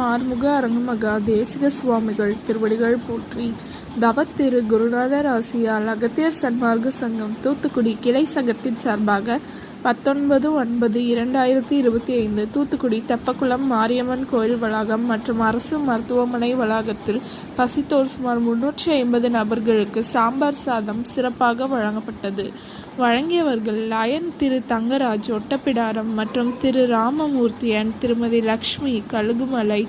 ஆறுமுக அரங்கமகா தேசிக சுவாமிகள் திருவடிகள் போற்றி. தவத்திரு குருநாதர் ஆசியால் அகத்தியர் சன்மார்க்க சங்கம் தூத்துக்குடி கிளை சங்கத்தின் சார்பாக 19/9/2025 தூத்துக்குடி தெப்பக்குளம் மாரியம்மன் கோயில் வளாகம் மற்றும் அரசு மருத்துவமனை வளாகத்தில் பசித்தோர் சுமார் 350 நபர்களுக்கு சாம்பார் சாதம் சிறப்பாக வழங்கப்பட்டது. வழங்கியவர்கள் லயன் திரு தங்கராஜ் ஒட்டப்பிடாரம் மற்றும் திரு ராமமூர்த்தியன், திருமதி லக்ஷ்மி கழுகுமலை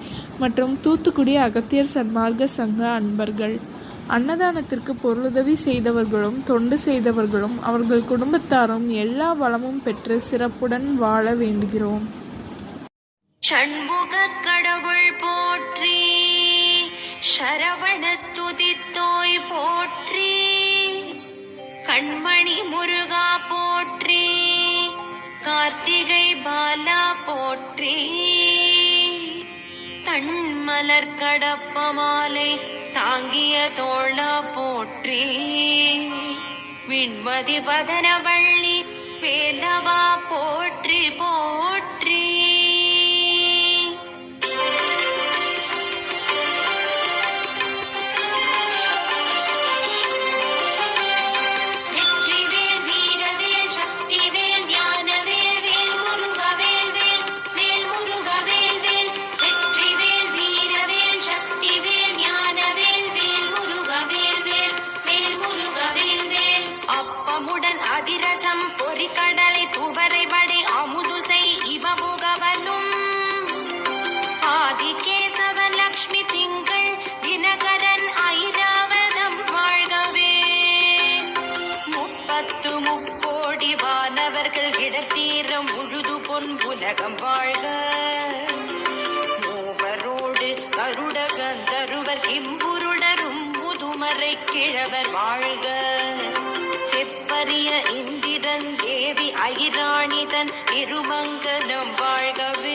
மற்றும் தூத்துக்குடி அகத்தியர் சன்மார்க்க சங்க அன்பர்கள். அன்னதானத்திற்கு பொருளுதவி செய்தவர்களும் தொண்டு செய்தவர்களும் அவர்கள் குடும்பத்தாரும் எல்லா வளமும் பெற்று சிறப்புடன் வாழ வேண்டுகிறோம். சண்முக கடவுள் போற்றி, சரவண துதித்தோய் போற்றி, கண்மணி முருகா போற்றி, கார்த்திகை பாலா போற்றி, தன்மலர் கடப்ப மாலை தாங்கிய தோளா போற்றி, விண்மதி வதனவள்ளி வேலவா போற்றி போற்றி. அதிரசம் பொறிக்கடலை துவரை வடை அமுதுசை இவமுகவனும் ஆதிகேசவன் லக்ஷ்மி திங்கள் தினகரன் ஐராவதம் வாழ்கவே. 30 முக்கோடி வானவர்கள் இடத்தீரம் முழுது பொன் உலகம் வாழ்க. மூவரோடு கருட கந்தருவர் கிம்புருடரும் முதுமறை கிழவர் வாழ்க. செப்பரிய இந்திரன் தேவி ஐராணிதன் திருமங்கலம் வாழ்கவே.